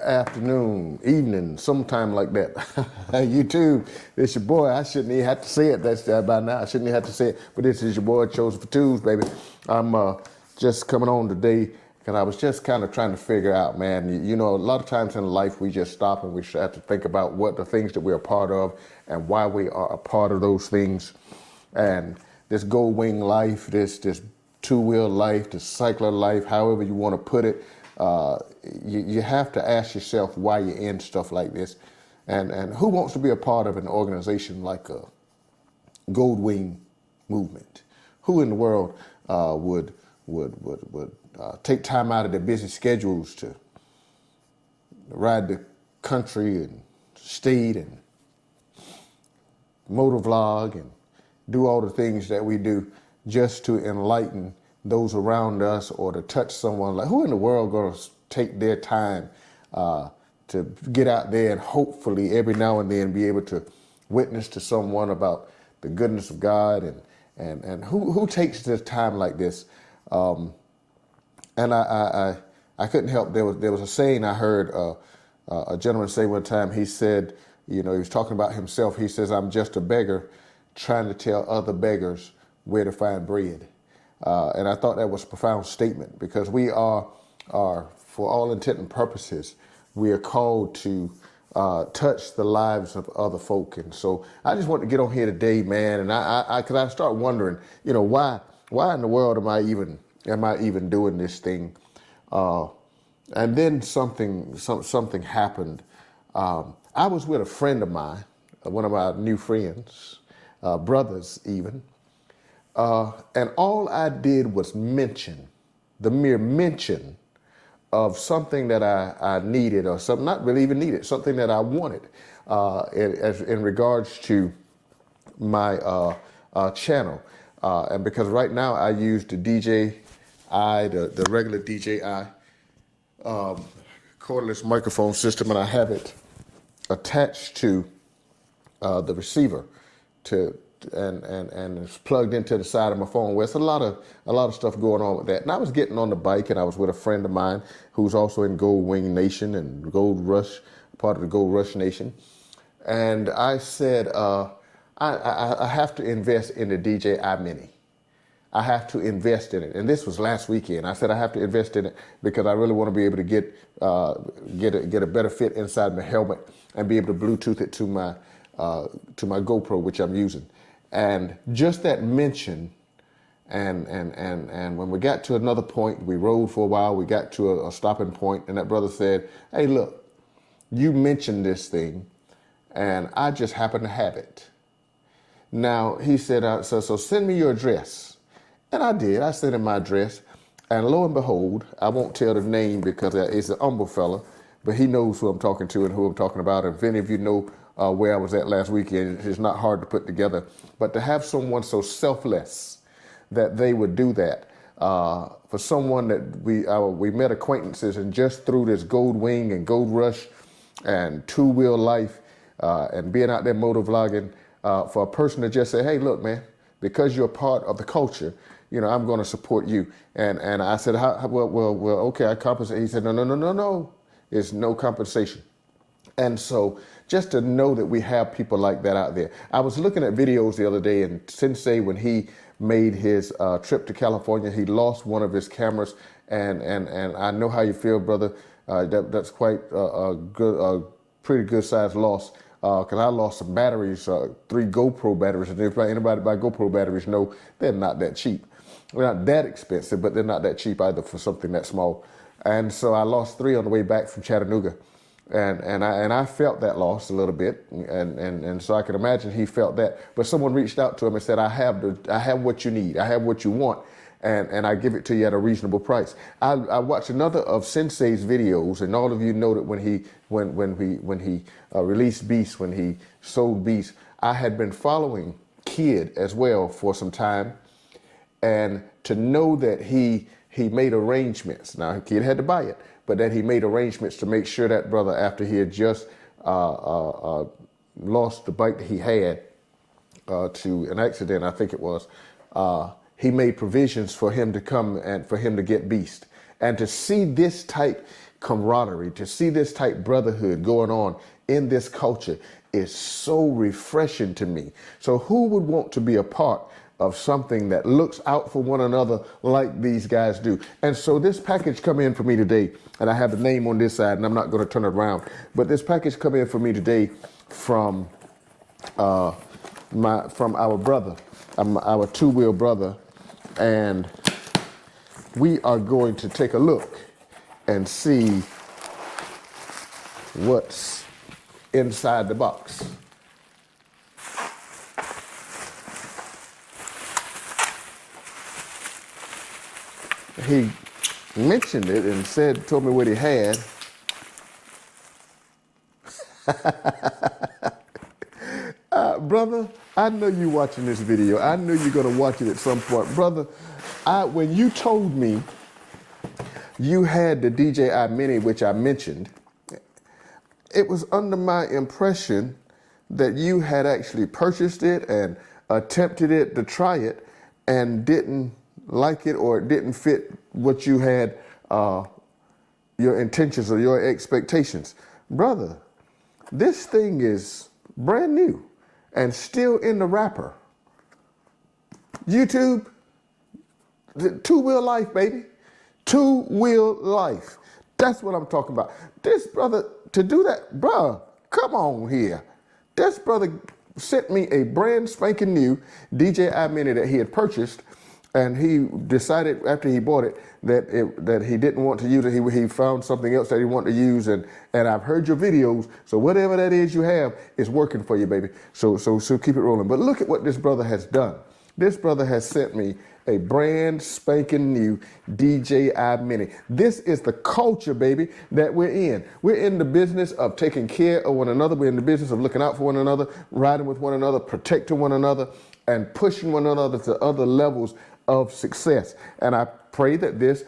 afternoon, evening, sometime like that. YouTube, it's your boy. I shouldn't even have to say it. That's by now. I shouldn't even have to say it. But this is your boy, Chosen for Twos, baby. I'm just coming on today because I was just kind of trying to figure out, man. You know, a lot of times in life we just stop and we have to think about what the things that we're a part of and why we are a part of those things. And this Goldwing life, this two-wheel life, this cycler life, however you want to put it. You have to ask yourself why you're in stuff like this, and who wants to be a part of an organization like a Goldwing movement? Who in the world would take time out of their busy schedules to ride the country and state and motovlog and do all the things that we do just to enlighten those around us or to touch someone? Like, who in the world going to take their time to get out there and hopefully every now and then be able to witness to someone about the goodness of God and who takes this time like this? And I couldn't help. There was a saying I heard a gentleman say one time. He said, you know, he was talking about himself. He says, "I'm just a beggar trying to tell other beggars where to find bread." And I thought that was a profound statement, because we are, for all intent and purposes, we are called to touch the lives of other folk. And so I just want to get on here today, man. And because I start wondering, you know, why in the world am I even doing this thing? And then something happened. I was with a friend of mine, one of my new friends, brothers even. And all I did was mention, the mere mention of something that I needed, or something not really even needed, something that I wanted in regards to my channel. And because right now I use the DJI, the regular DJI cordless microphone system, and I have it attached to the receiver and it's plugged into the side of my phone. Where it's a lot of stuff going on with that. And I was getting on the bike, and I was with a friend of mine who's also in Goldwing Nation and Gold Rush, part of the Gold Rush Nation. And I said, I have to invest in the DJI Mini. I have to invest in it. And this was last weekend. I said I have to invest in it because I really want to be able to get a better fit inside my helmet and be able to Bluetooth it to my GoPro, which I'm using. And just that mention, and when we got to another point, we rode for a while, we got to a stopping point, and that brother said, "Hey, look, you mentioned this thing, and I just happen to have it." Now, he said, so send me your address. And I did. I sent him my address, and lo and behold, I won't tell the name because it's an humble fella, but he knows who I'm talking to and who I'm talking about. And if any of you know where I was at last weekend, it's not hard to put together. But to have someone so selfless that they would do that, for someone that we met acquaintances, and just through this Goldwing and Gold Rush and two-wheel life and being out there motovlogging, for a person to just say, "Hey, look, man, because you're a part of the culture, you know, I'm going to support you." And I said, well, okay, I compensate. He said, no, there's no compensation. And so just to know that we have people like that out there. I was looking at videos the other day, and Sensei, when he made his trip to California, he lost one of his cameras. And I know how you feel, brother. That's quite a pretty good sized loss. Because I lost some batteries, 3 GoPro batteries. And if anybody buy GoPro batteries know they're not that cheap. They're not that expensive, but they're not that cheap either for something that small. And so I lost 3 on the way back from Chattanooga. And I felt that loss a little bit, and so I can imagine he felt that. But someone reached out to him and said, I have what you need, I have what you want, and I give it to you at a reasonable price. I watched another of Sensei's videos, and all of you know that when he released Beast, when he sold Beast, I had been following Kid as well for some time, and to know that he made arrangements. Now Kid had to buy it, but that he made arrangements to make sure that brother, after he had just lost the bike that he had to an accident, I think it was, he made provisions for him to come and for him to get Beast. And to see this type camaraderie, to see this type brotherhood going on in this culture is so refreshing to me. So who would want to be a part of something that looks out for one another like these guys do? And so this package come in for me today, and I have the name on this side, and I'm not going to turn it around, but this package come in for me today from our brother, our two-wheel brother, and we are going to take a look and see what's inside the box. He mentioned it and told me what he had. Brother, I know you're watching this video. I know you're going to watch it at some point. Brother, when you told me you had the DJI Mini, which I mentioned, it was under my impression that you had actually purchased it and attempted it to try it and didn't like it, or it didn't fit what you had, your intentions or your expectations. Brother, this thing is brand new and still in the wrapper. YouTube, two-wheel life, baby. Two-wheel life. That's what I'm talking about. This brother, to do that, bruh, come on here. This brother sent me a brand spanking new DJI Mini that he had purchased, and he decided after he bought it that he didn't want to use it. He found something else that he wanted to use, and I've heard your videos, so whatever that is you have is working for you, baby. So keep it rolling. But look at what this brother has done. This brother has sent me a brand spanking new DJI Mini. This is the culture, baby, that we're in. We're in the business of taking care of one another. We're in the business of looking out for one another, riding with one another, protecting one another, and pushing one another to other levels of success. And I pray that this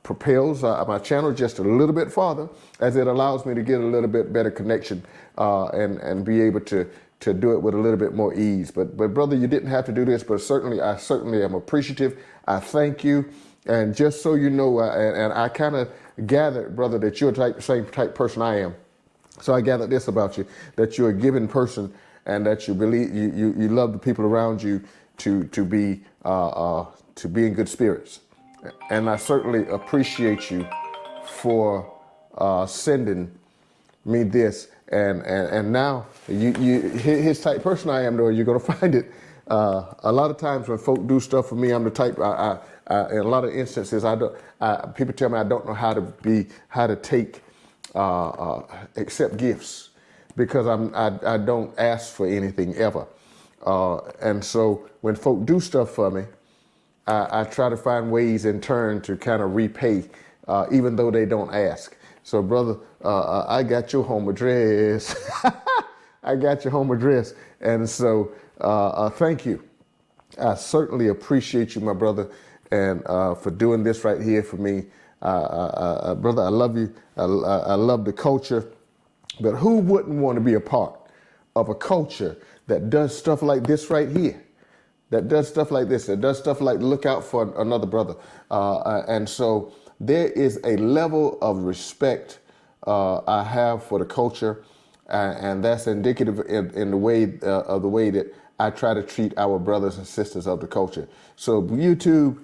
propels my channel just a little bit farther, as it allows me to get a little bit better connection and be able to do it with a little bit more ease. But brother, you didn't have to do this, but I certainly am appreciative. I thank you. And just so you know, and I kind of gathered, brother, that you're the same type person I am. So I gathered this about you, that you're a giving person, and that you believe you love the people around you to be in good spirits. And I certainly appreciate you for sending me this. And now his type person I am, though, you're gonna find it. A lot of times when folk do stuff for me, I'm the type. In a lot of instances, people tell me I don't know how to take accept gifts, because I don't ask for anything ever. And so when folk do stuff for me, I try to find ways in turn to kind of repay, even though they don't ask. So, brother, I got your home address. I got your home address. And so thank you. I certainly appreciate you, my brother, and for doing this right here for me. Brother, I love you. I love the culture. But who wouldn't want to be a part of a culture that does stuff like this right here? That does stuff like this, that does stuff like look out for another brother. And so there is a level of respect I have for the culture, and that's indicative in the way that I try to treat our brothers and sisters of the culture. So YouTube,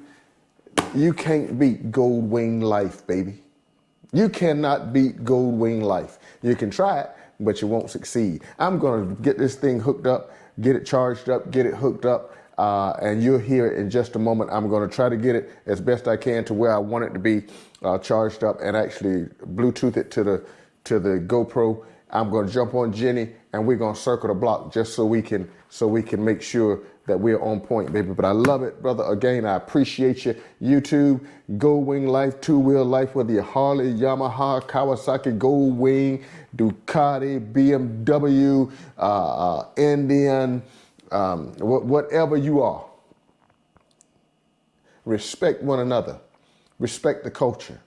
you can't beat Goldwing life, baby. You cannot beat Goldwing life. You can try it, but you won't succeed. I'm going to get this thing hooked up, get it charged up, get it hooked up. And you'll hear it in just a moment. I'm going to try to get it as best I can to where I want it to be charged up, and actually Bluetooth it to the GoPro. I'm going to jump on Jenny, and we're going to circle the block just so we can make sure that we're on point, baby. But I love it, brother. Again, I appreciate you. YouTube, Goldwing Life, two-wheel life, whether you're Harley, Yamaha, Kawasaki, Goldwing, Ducati, BMW, Indian, whatever you are. Respect one another. Respect the culture.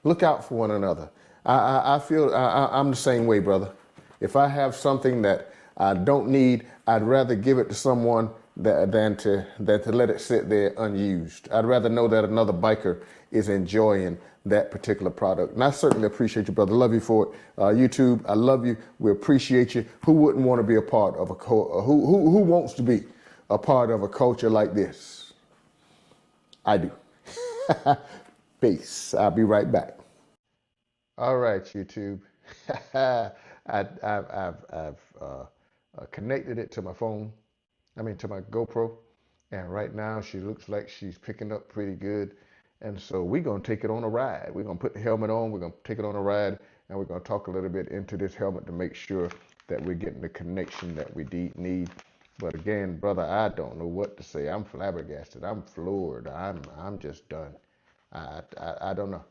Look out for one another. I feel I'm the same way, brother. If I have something that I don't need, I'd rather give it to someone than to let it sit there unused. I'd rather know that another biker is enjoying that particular product. And I certainly appreciate you, brother. Love you for it. YouTube, I love you. We appreciate you. Who wouldn't want to be a part of who wants to be a part of a culture like this? I do. Peace. I'll be right back. All right, YouTube. I've connected it to my phone. To my GoPro. And right now she looks like she's picking up pretty good. And so we're going to take it on a ride. We're going to put the helmet on. We're going to take it on a ride. And we're going to talk a little bit into this helmet to make sure that we're getting the connection that we need. But again, brother, I don't know what to say. I'm flabbergasted. I'm floored. I'm just done. I don't know.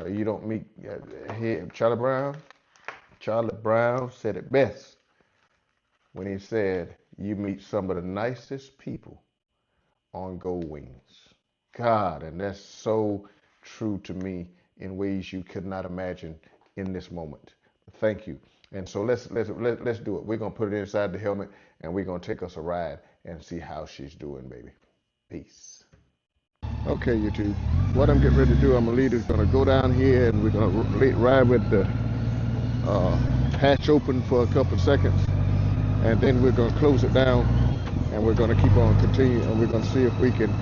You don't meet Charlie Brown. Charlie Brown said it best when he said, you meet some of the nicest people on Goldwings. God, and that's so true to me in ways you could not imagine in this moment. Thank you. And so let's do it. We're gonna put it inside the helmet and we're gonna take us a ride and see how she's doing, baby. Peace. Okay, YouTube. What I'm getting ready to do, I'm gonna go down here and we're gonna ride with the hatch open for a couple of seconds, and then we're gonna close it down and we're gonna keep on continuing, and we're gonna see if we can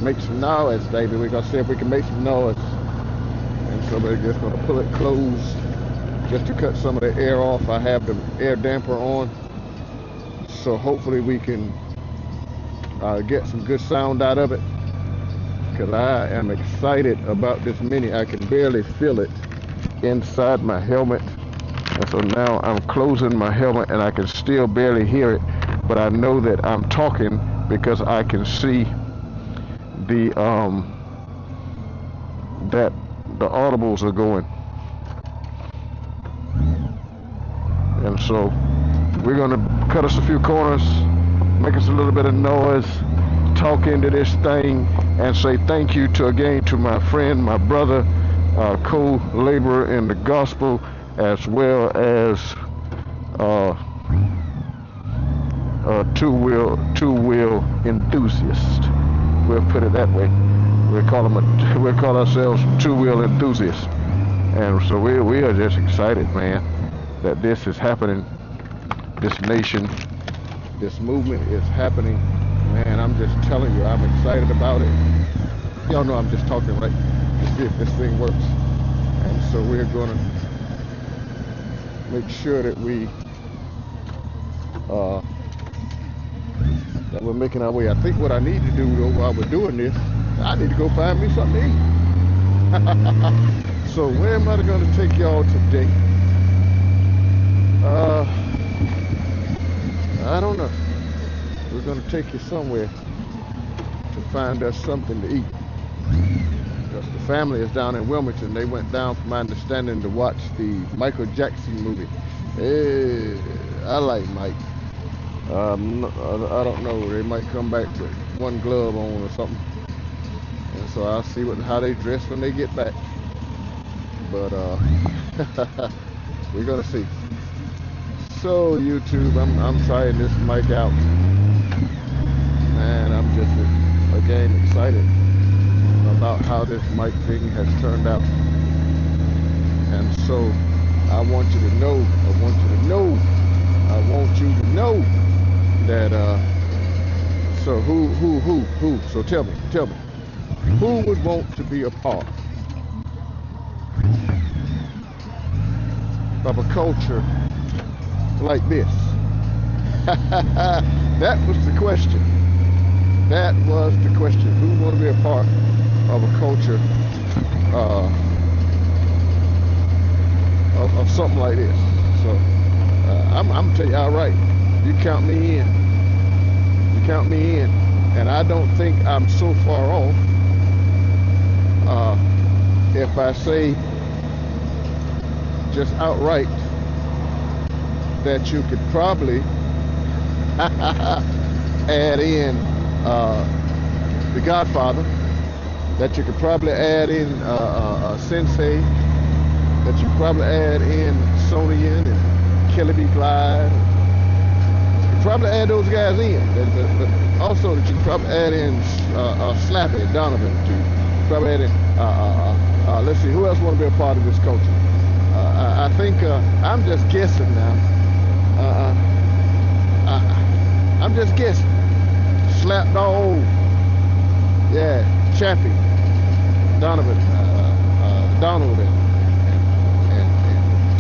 make some noise, baby. We're gonna see if we can make some noise. And so we're just gonna pull it closed just to cut some of the air off. I have the air damper on, so hopefully we can get some good sound out of it, because I am excited about this Mini. I can barely feel it inside my helmet, and so now I'm closing my helmet and I can still barely hear it, but I know that I'm talking because I can see the that the audibles are going. And so we're gonna cut us a few corners, make us a little bit of noise, talk into this thing, and say thank you to my friend, my brother, co-laborer in the gospel, as well as two-wheel enthusiast. We'll put it that way. We'll call ourselves two-wheel enthusiasts. And so we are just excited, man, that this is happening. This nation, this movement is happening. Man, I'm just telling you, I'm excited about it. Y'all know I'm just talking, right? To see if this thing works. And so we're gonna make sure that that we're making our way. I think what I need to do though, while we're doing this, I need to go find me something to eat. So where am I going to take y'all today? I don't know. We're going to take you somewhere to find us something to eat. Because the family is down in Wilmington. They went down, from my understanding, to watch the Michael Jackson movie. Hey, I like Mike. I don't know. They might come back with one glove on or something. And so I'll see how they dress when they get back. But we're gonna see. So YouTube, I'm trying this mic out. Man, I'm just again excited about how this mic thing has turned out. And so I want you to know that so who so tell me who would want to be a part of a culture like this? That was the question. Who want to be a part of a culture of something like this? So I'm gonna tell you outright, you count me in. And I don't think I'm so far off if I say just outright that you could probably add in The Godfather, that you could probably add in Sensei, that you could probably add in Sonian and Kelly B. Clyde. You could probably add those guys in, but also that you can probably add in Slappy, Donovan, too. Probably add in, let's see, who else want to be a part of this culture? I think I'm just guessing now. I'm just guessing. Slap Dog, yeah, Chappie, Donovan, Donald, and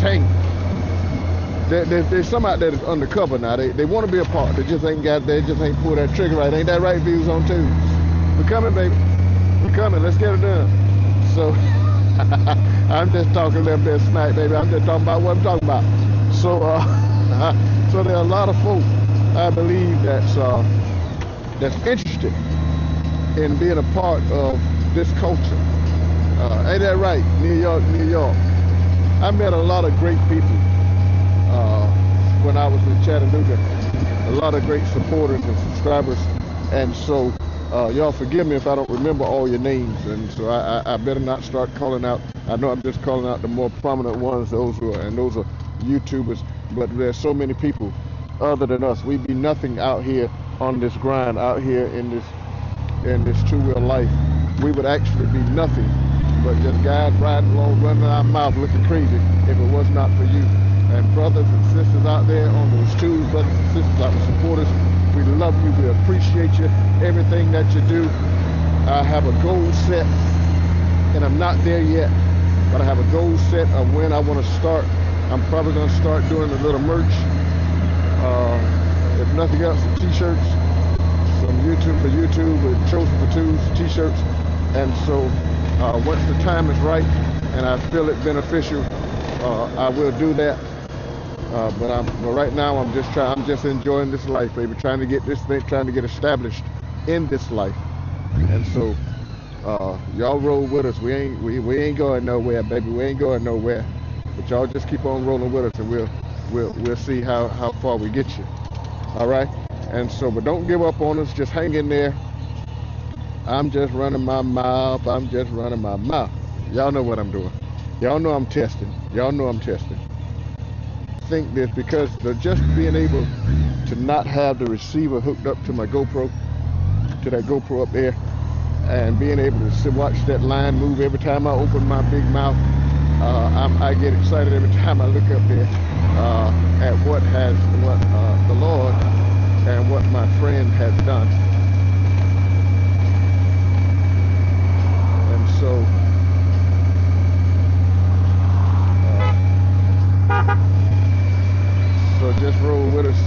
Tank. There's some out there that's undercover now. They want to be a part. They just ain't pulled that trigger right. Ain't that right, Views on Tuesday? We're coming, baby. We're coming. Let's get it done. So I'm just talking a little bit of smack, baby. I'm just talking about what I'm talking about. So so there are a lot of folk, I believe, that's interested in being a part of this culture. Ain't that right? New York, New York. I met a lot of great people when I was in Chattanooga. A lot of great supporters and subscribers. And so y'all forgive me if I don't remember all your names. And so I better not start calling out. I know I'm just calling out the more prominent ones, those are YouTubers. But there's so many people other than us. We be nothing out here on this grind, out here in this two-wheel life. We would actually be nothing but just guys riding along, running our mouth looking crazy if it was not for you. And brothers and sisters out there on those tubes, brothers and sisters, our supporters, we love you, we appreciate you, everything that you do. I have a goal set, and I'm not there yet, but I have a goal set of when I want to start. I'm probably going to start doing a little merch. If nothing else, some t-shirts, some YouTube with Chosen for Twos t-shirts. And so once the time is right and I feel it beneficial, I will do that. But right now I'm just enjoying this life, baby, trying to get established in this life. And so y'all roll with us. We ain't going nowhere, baby. We ain't going nowhere. But y'all just keep on rolling with us, and we'll see how far we get you. All right? And so, but don't give up on us. Just hang in there. I'm just running my mouth. Y'all know what I'm doing. Y'all know I'm testing. Think this, because just being able to not have the receiver hooked up to my GoPro, to that GoPro up there, and being able to watch that line move every time I open my big mouth, I get excited every time I look up there at what the Lord and what my friend has done. And so just roll with us,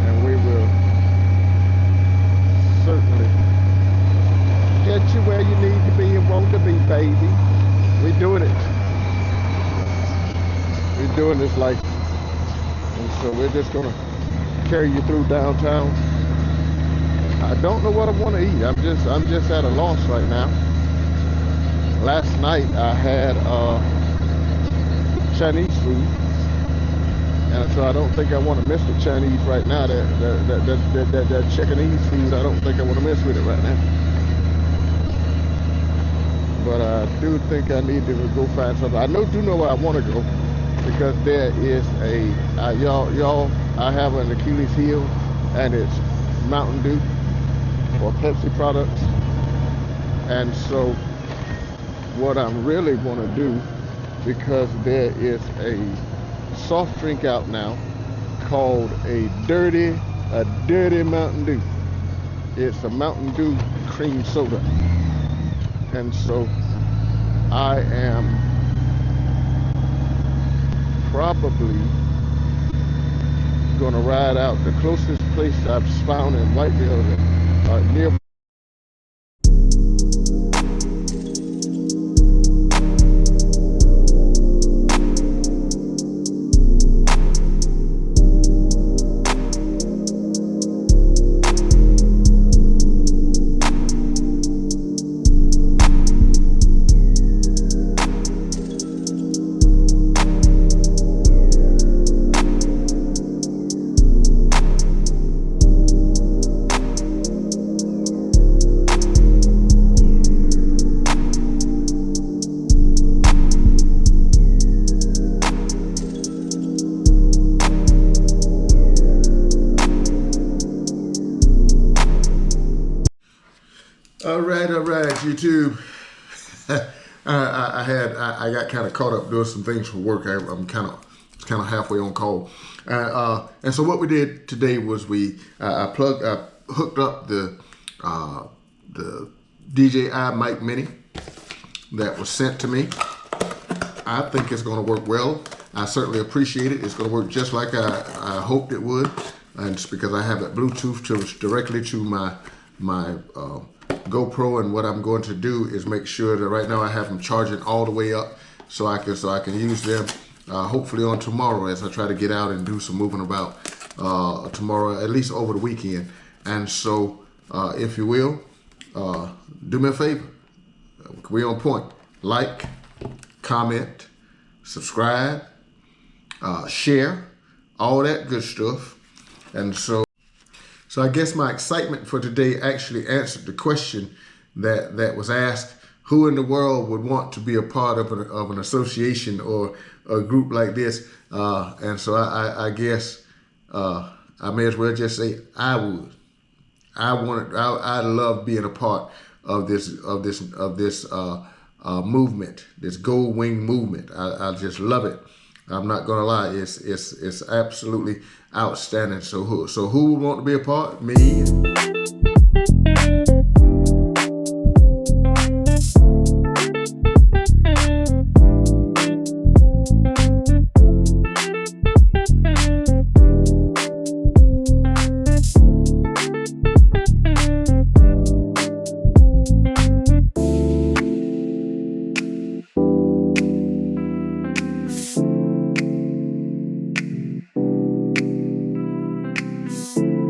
and we will certainly get you where you need to be and want to be, baby. We're doing it. We're doing this life. And so we're just going to carry you through downtown. I don't know what I want to eat. I'm just at a loss right now. Last night I had Chinese food. And so I don't think I want to miss the Chinese right now. That Chickenese food, I don't think I want to mess with it right now. But I do think I need to go find something. I do know where I want to go, because there is y'all, I have an Achilles heel, and it's Mountain Dew or Pepsi products. And so what I really want to do, because there is a soft drink out now called a dirty Mountain Dew. It's a Mountain Dew cream soda. And so I am probably gonna ride out. The closest place I've found in Whiteville near right, YouTube. I got kind of caught up doing some things for work. I'm kind of halfway on call, and so what we did today was I hooked up the DJI Mic Mini that was sent to me. I think it's going to work well. I certainly appreciate it. It's going to work just like I hoped it would, and it's because I have it Bluetooth directly to my GoPro. And what I'm going to do is make sure that right now I have them charging all the way up, so I can use them hopefully on tomorrow as I try to get out and do some moving about tomorrow, at least over the weekend. And so, if you will, do me a favor. We on point. Like, comment, subscribe, share, all that good stuff. And so I guess my excitement for today actually answered the question that was asked: who in the world would want to be a part of an association or a group like this? And so I guess I may as well just say I would. I love being a part of this movement, this Goldwing movement. I just love it. I'm not gonna lie, it's absolutely outstanding. So who would want to be a part? Me.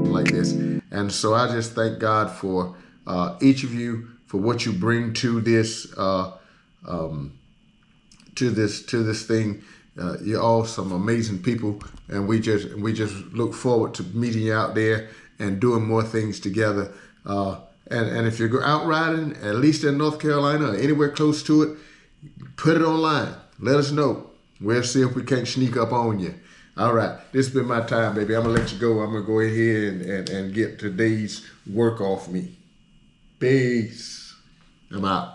Like this. And so I just thank God for each of you, for what you bring to this thing. You're all some amazing people, and we just look forward to meeting you out there and doing more things together. And if you're out riding, at least in North Carolina or anywhere close to it, put it online. Let us know. We'll see if we can't sneak up on you. All right, this has been my time, baby. I'm going to let you go. I'm going to go ahead and get today's work off me. Peace. I'm out.